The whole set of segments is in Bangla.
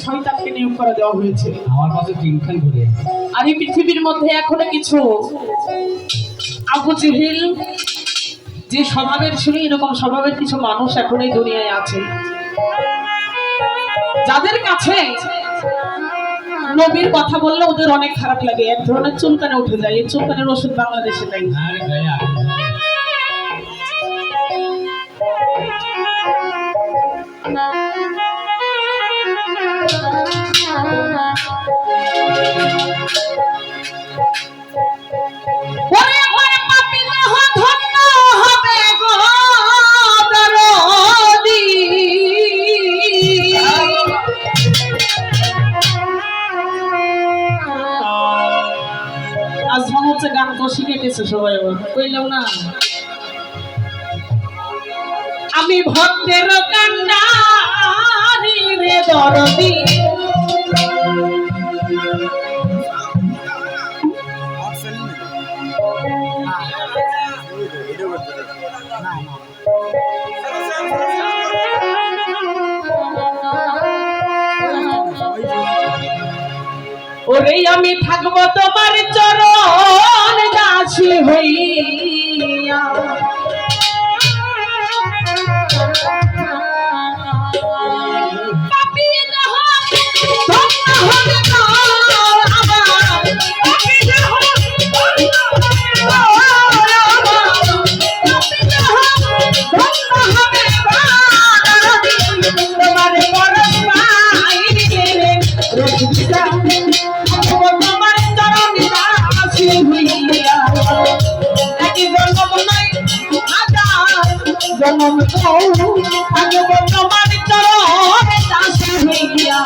শয়তানকে নিয়োগ করে দেওয়া হয়েছে আমার কাছে তিনখান ঘুরে। আর এই পৃথিবীর মধ্যে এখনো কিছু আবু জেহেল যে স্বভাবের ছিল, এরকম স্বভাবের কিছু মানুষ এখন এই দুনিয়ায় আছে, যাদের কাছে নবীর কথা বললে ওদের অনেক খারাপ লাগে, এক ধরনের চুলকানে উঠে যায়। এই চুলকানের ওষুধ বাংলাদেশে নাই। আজ মনে হচ্ছে গান তো শিখে গেছে সবাই, কইলাম না আমি ভক্তের কান্ডারি রে দরদি, ওরে আমি থাকবো তোমার চরণ দাসী হইয়া, জনম থাকবো তোমার চরণ দাসী হইয়া।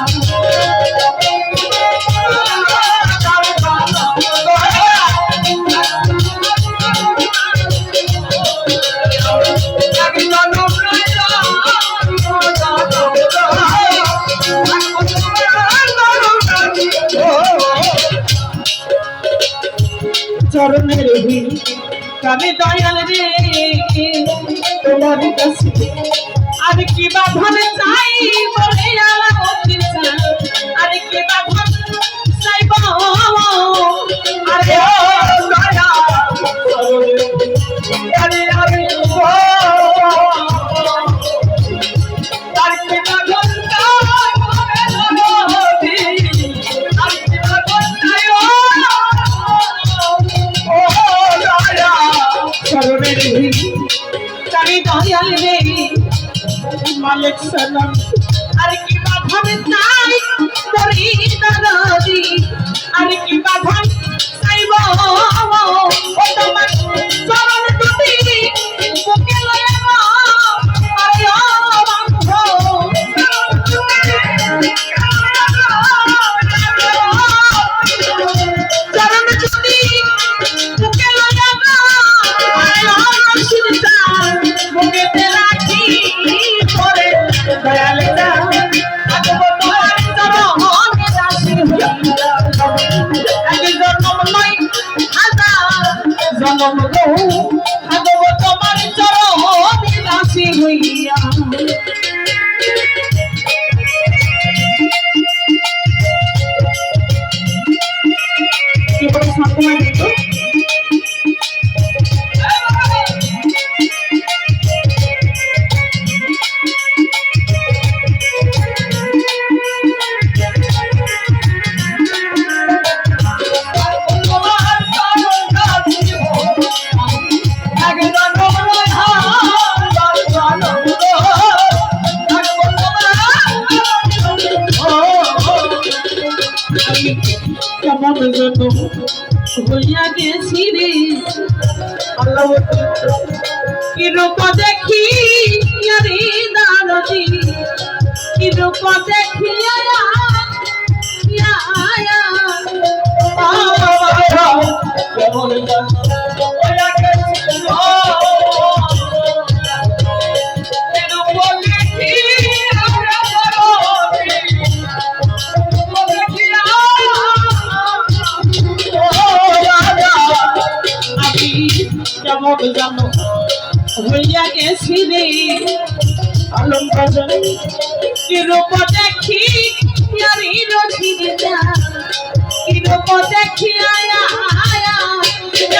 চরণের কানে দয়াল রে তোমার কাছে আর কি বাঁধন চাই বলে আলাপতি চাই, আর কি বাঁধন চাইব আরে ও দয়া আরে আমি আর কি বাঁধন দয়াল রে মালিক সালাম আর কি বাঁধন চাই করি দাদি, আর কি বাঁধন চাইব ও তোমার চরণ দুটি বুকে লইয়া আরে ও বন্ধু চরণ দুটি বুকে লইয়া আরে ও মুর্শিদা বুকেতে রাখি করে দয়াল দা থাকবো তোমার চরণ দাসী হইয়া। এক জন্ম নয় হাজার জন্ম গো থাকবো তোমার চরণ দাসী হইয়া। কি বলে সম্পূর্ণ কিন্তু কেমন যেন হইয়া গেছি রে আল্লাহ, কি রূপ দেখি রে দারদি, কি রূপ দেখি কেমন যেন হইয়া গেছি কেমন জানো হইয়া গেছি রে আলম বাজার কি রূপ দেখি রূপ দেখিয়া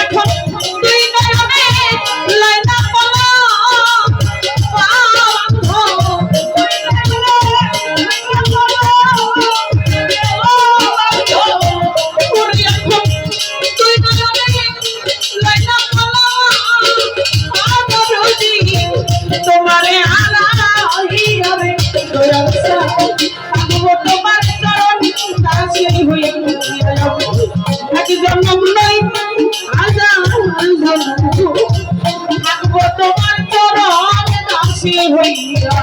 এখন তুই নয়নে লাইনা পলা তোমারে আলাইয়ারে দয়ালসা আগো তোমার চরণ দাসী হইয়া এক জন্ম নাই হাজার জন্ম আগো তোমার চরণ দাসী হইয়া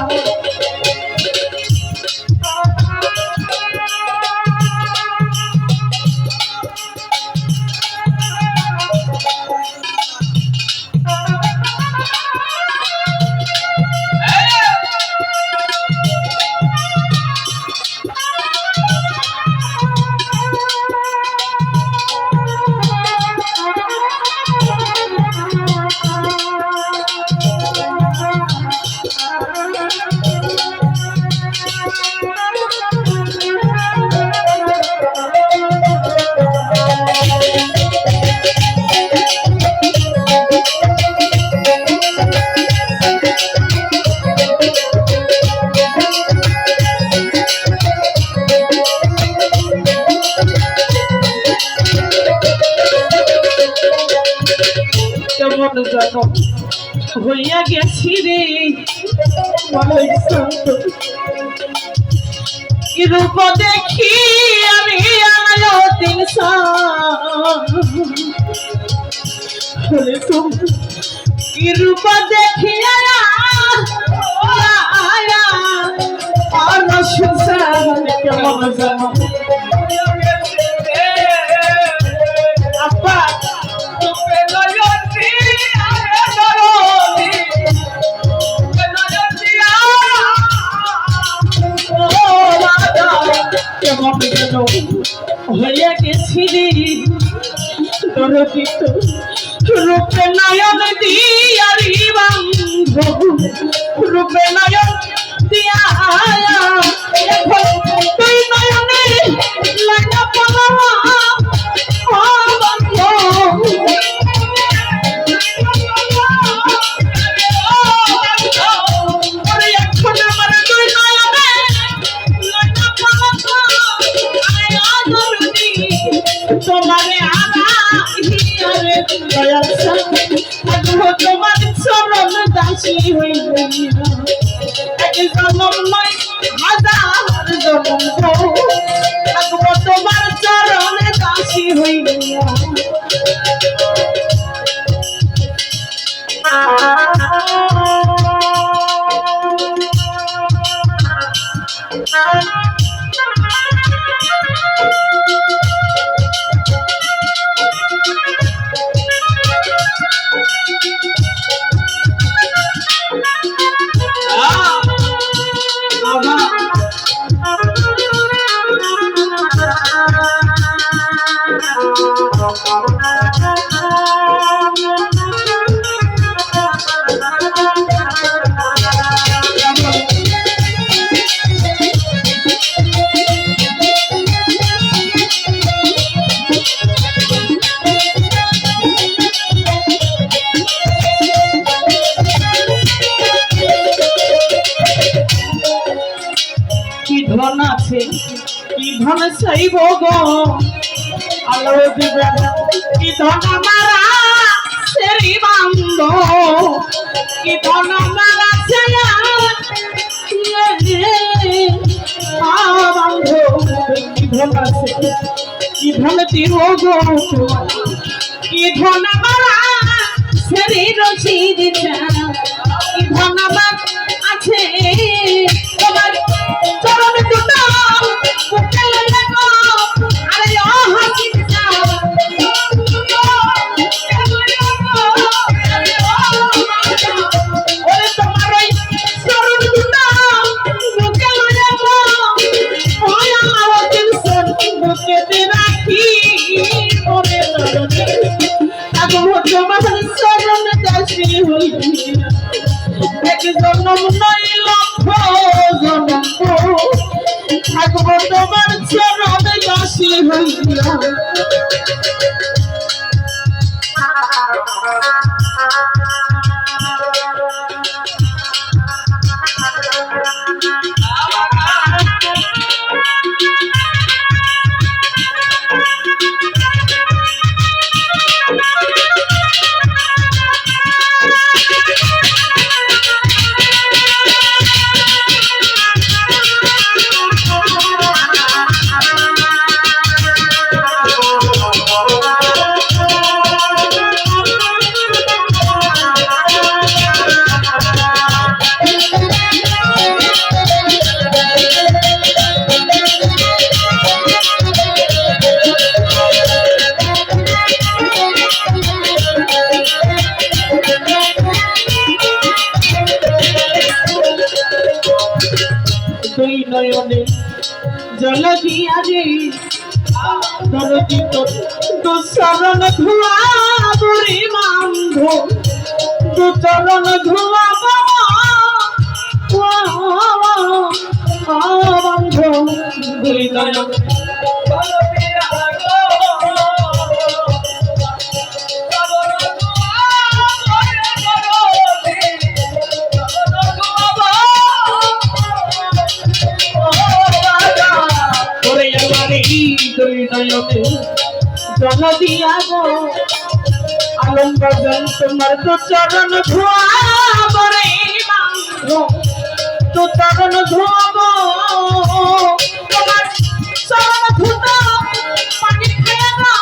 হইয়া গেছি রে কি রূপ দেখি আমি আয়োদিন কি রূপ দেখি কেমন জানো আপা হইয়া গেছিলি দরদিত রূপে নয়ন দিয়ারি বান্ধব রূপে নয়ন দিয়া এখন তুই নয়নে লাগা পলা তোমারে আলাইয়ারে দয়ালসা আগো তোমার চরণ দাসী হইয়া এক জন্ম নয় হাজার জন্ম আগো তোমার চরণ দাসী হইয়া ধন আছে কি ধন চাইব গো আলো দিবে কি ধন মারা সেরি বান্ধ কি ধন মারা ছেয়া বান্ধ কি ধন আছে কি ধন দিব গো কি ধন মারা সেরি রসি দিছা কি ধন আছে তোমার চরণ দুটো বুকে লাগো আরে ও হাসি ওরে তোমার ওই চরণ দুটো বুকে লাগো ওই আমার দিল সন বুকে রাখি ওরে আগো তোমার চরণ দাসী হইয়া এক জন্ম নয় লক্ষ জন্ম থাকবো তোমার তোমার চরণে দাসী হইয়া দুই নয়নে জল দিয়া যে দরদি তো চরণ ধোয়া বুড়ি মান্ধ তো চরণ ধোয়া বন্ধ দুই নয়ন জল দিয়া গো আলম্ব জন তোমার তো চরণ ধোয়াব রে বান্ধ তো চরণ ধোয়াব তোমার চরণ ধুতা পানি খায় না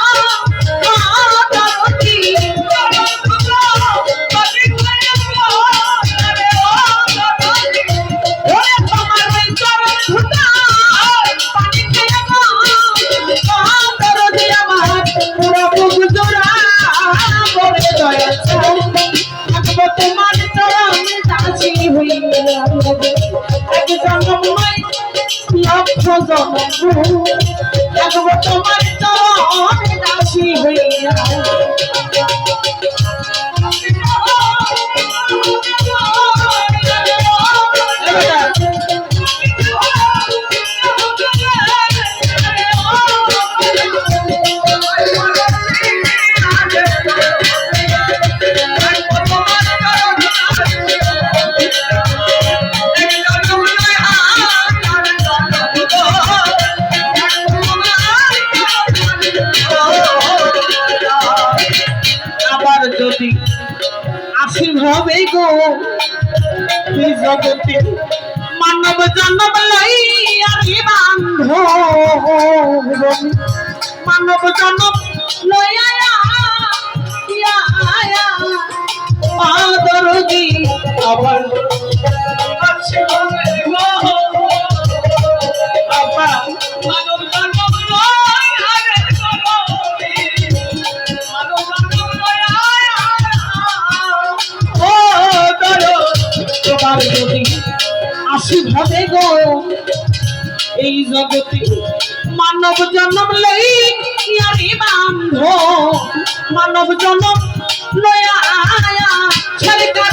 তোমার চরণ দাসী হইয়া এক জন্ম নয় লক্ষ জন্ম থাকবো তোমার চরণ দাসী হইয়া যদি আসিব হবে গো তুই জগতে মানব জন্ম লইয়া বান্ধ মানব জন্ম লইয়া দরদি আবার আসিব হবে গো বাবা মানব জন্ম যদি আসিব হবে গো এই জগতে মানব জন্ম লইয়া বান্ধ মানব জন্ম লইয়া সরকার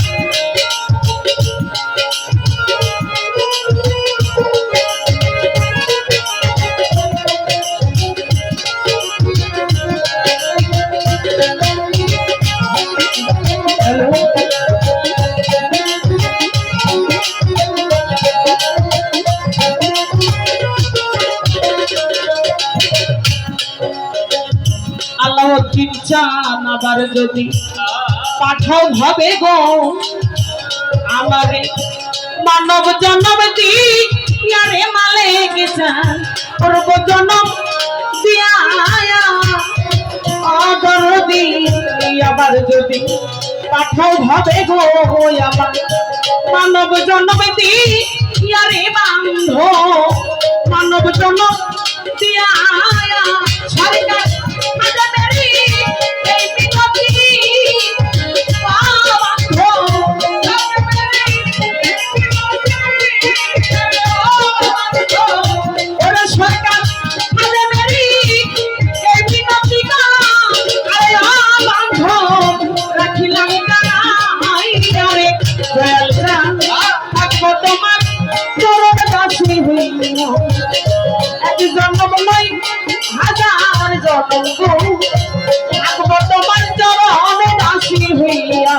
চান আবার যদি পাঠাও ভাবে গো আমারে মানব জন্ম দিয়ারে মালিক চান পূর্ব জন্ম দিয়া দরদি আবার যদি পাঠাও ভাবে গো আমার মানব জন্ম দিয়ারে বান্ধ মানব জন্ম দিয়া সরকার অনঙ্গ থাকবো তোমার চরণে দাসী হইয়া।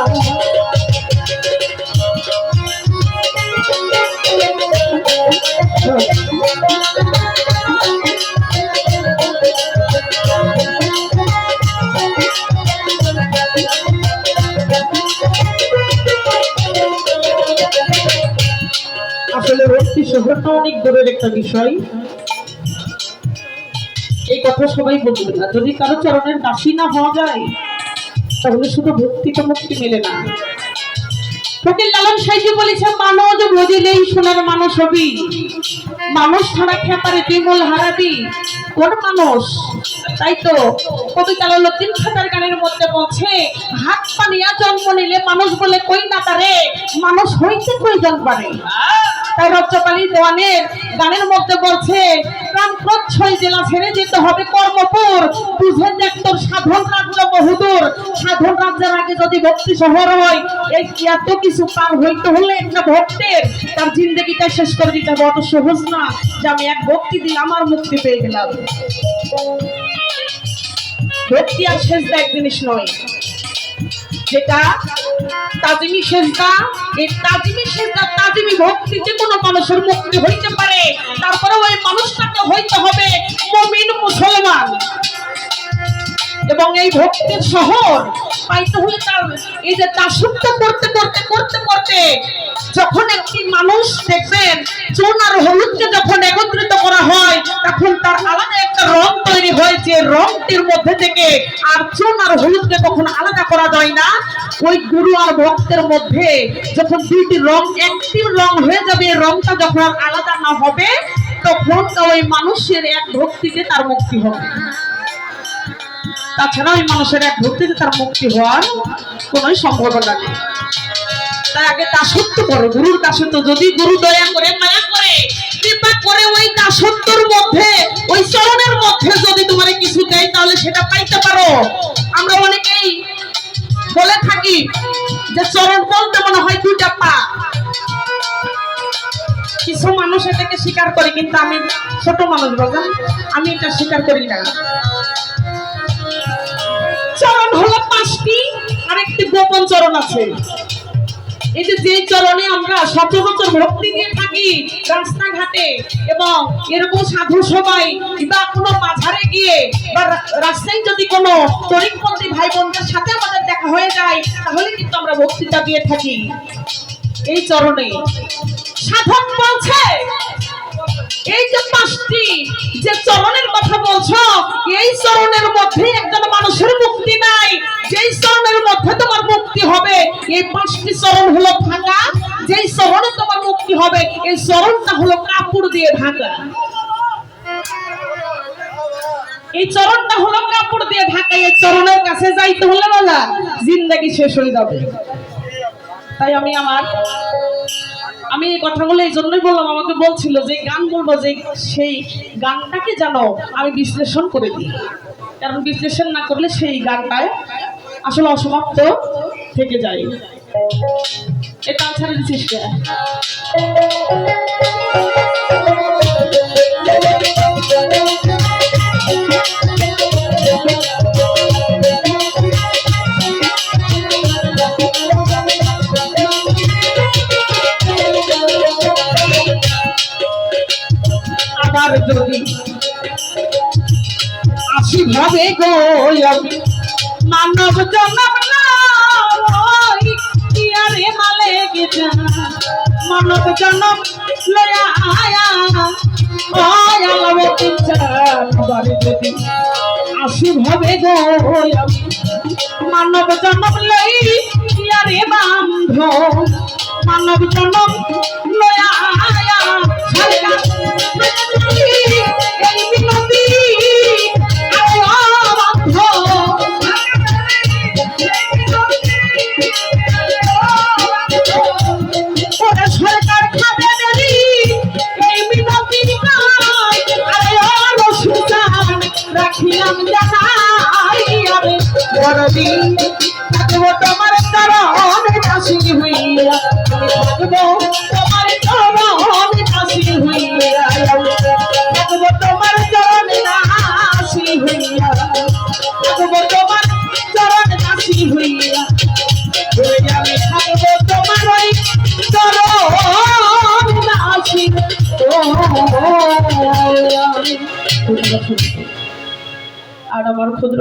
আসলে ভক্তি শহরটা অনেক দূরের একটা বিষয়, এই কথা সবাই বলবে না। যদি কারো চরণের দাসী না হওয়া যায় তাহলে শুধু ভক্তি তো মুক্তি মেলে না। ফকির লালন সাইজি বলেছে, মানুষ বুঝিলেই সোনার মানুষ হবি, মানুষ ছাড়া খেপারে বিমল হারাবি কোন মানুষ। তাই তো কবি জালালউদ্দিন খাতার গানের মধ্যে বলছে, হাত পানিয়া জন্ম নিলে মানুষ বলে কই না তারে, মানুষ হইতে প্রয়োজন পারে। তাই রজ্জকালী দেওয়ানের গানের মধ্যে বলছে, প্রাণ প্রচ্ছয় জেলা ছেড়ে যেতে হবে কর্মপুর, বুঝে দেখ তোর সাধন রাজ্য বহুদূর। সাধন রাজ্যের আগে যদি ভক্তি শহর হয়, এই এত কিছু পার হইতে হলে একটা ভক্তের তার জিন্দগিটা শেষ করে দিতে হবে। অত সহজ না যে আমি এক ভক্তি দিয়ে আমার মুক্তি পেয়ে গেলাম। ভক্তি আর সেজদা এক জিনিস নয়। যেটা তাজিমি সেজদা, এই তাজিমি সেজদা তাজিমি ভক্তি যে কোনো মানুষের মুক্তি হইতে পারে, তারপরে ওই মানুষটাকে হইতে হবে মুমিন মুসলমান। এবং এই ভক্তির শহর পাইতে হলে তার এই যে দাসত্ব করতে করতে করতে করতে যখন একটি মানুষ দেখবেন চুন আর হলুদকে যখন একত্রিত করা হয়, তখন তার আলাদা একটা রং তৈরি হয়েছে। রংটির মধ্যে থেকে আর চুন আর হলুদকে কখন আলাদা করা যায় না। ওই গুরু আর ভক্তের মধ্যে যখন দুইটি রং একটি রং হয়ে যাবে, রংটা যখন আলাদা না হবে, তখন ওই মানুষের এক ভক্তিতে তার মুক্তি হবে। তাছাড়া ওই মানুষের এক ভক্তিতে তার মুক্তি হওয়ার কোন সম্ভাবনা নেই। তাই আগে দাসত্ব করো, গুরুর দাসত্ব। যদি গুরু দয়া করে মায়া করে কৃপা করে ওই দাসত্বর মধ্যে ওই চরণের মধ্যে যদি তোমার কিছু দেয় তাহলে সেটা পাইতে পারো। আমরা অনেকেই বলে থাকি যে চরণ বলতে মনে হয় দুইটা পা। কিছু মানুষ এটাকে স্বীকার করে, কিন্তু আমি ছোট মানুষ বললাম, আমি এটা স্বীকার করি না। চরণ হলো পাঁচটি, আর একটি গোপন চরণ আছে। এই যে চরণে আমরা সচরাচর ভক্তি দিয়ে থাকি রাস্তাঘাটে, এবং এরকম সাধু সবাই বা কোনো মাঝারে গিয়ে বা রাস্তায় যদি কোনো তরিকপন্থী ভাই বোনদের সাথে আমাদের দেখা হয়ে যায়, তাহলে কিন্তু আমরা ভক্তিটা দিয়ে থাকি এই চরণে। সাধক বলছে, এই যে পাঁচটি যে চরণের কথা বলছো, এই চরণের মধ্যে একজন মানুষের মুক্তি নাই। যেই চরণের মধ্যে তোমার মুক্তি হবে, এই পাঁচটি চরণ হলো ঢাকা। যেই চরণে তোমার মুক্তি হবে, এই চরণটা হলো কাপড় দিয়ে ঢাকা। এই চরণটা হলো কাপড় দিয়ে ঢাকা। এই চরণের কাছে যাইতে হলে বলা জিন্দেগি শেষ হয়ে যাবে। তাই আমি এই কথাগুলো এই জন্যই বললাম। আমাকে বলছিল যে গান বলবো, যে সেই গানটাকে জানো আমি বিশ্লেষণ করে দিই, কারণ বিশ্লেষণ না করলে সেই গানটায় আসলে অসমাপ্ত থেকে যায়। এটা ছাড়া দিচ্ছিস আবার যদি আসি ভাবে গো আমি মানব জনম রে মালে গেছে, মানব জনম লয়া আয়া যদি আসি ভাবে গো আমি মানব জনম লই রে বান্ধ, মানব জনম লয়া আয়া এই বিনতি সরকার খাবে দেরি এই বিনতি রাখিলাম জানাই আরে বড়দিন থাকবো তোমার চরণে দাসী হইয়া, থাকবো তোমার চরণে দাসী হইয়া, থাকবো তোমার চরণে দাসী হইয়া। আর আমার ক্ষুদ্র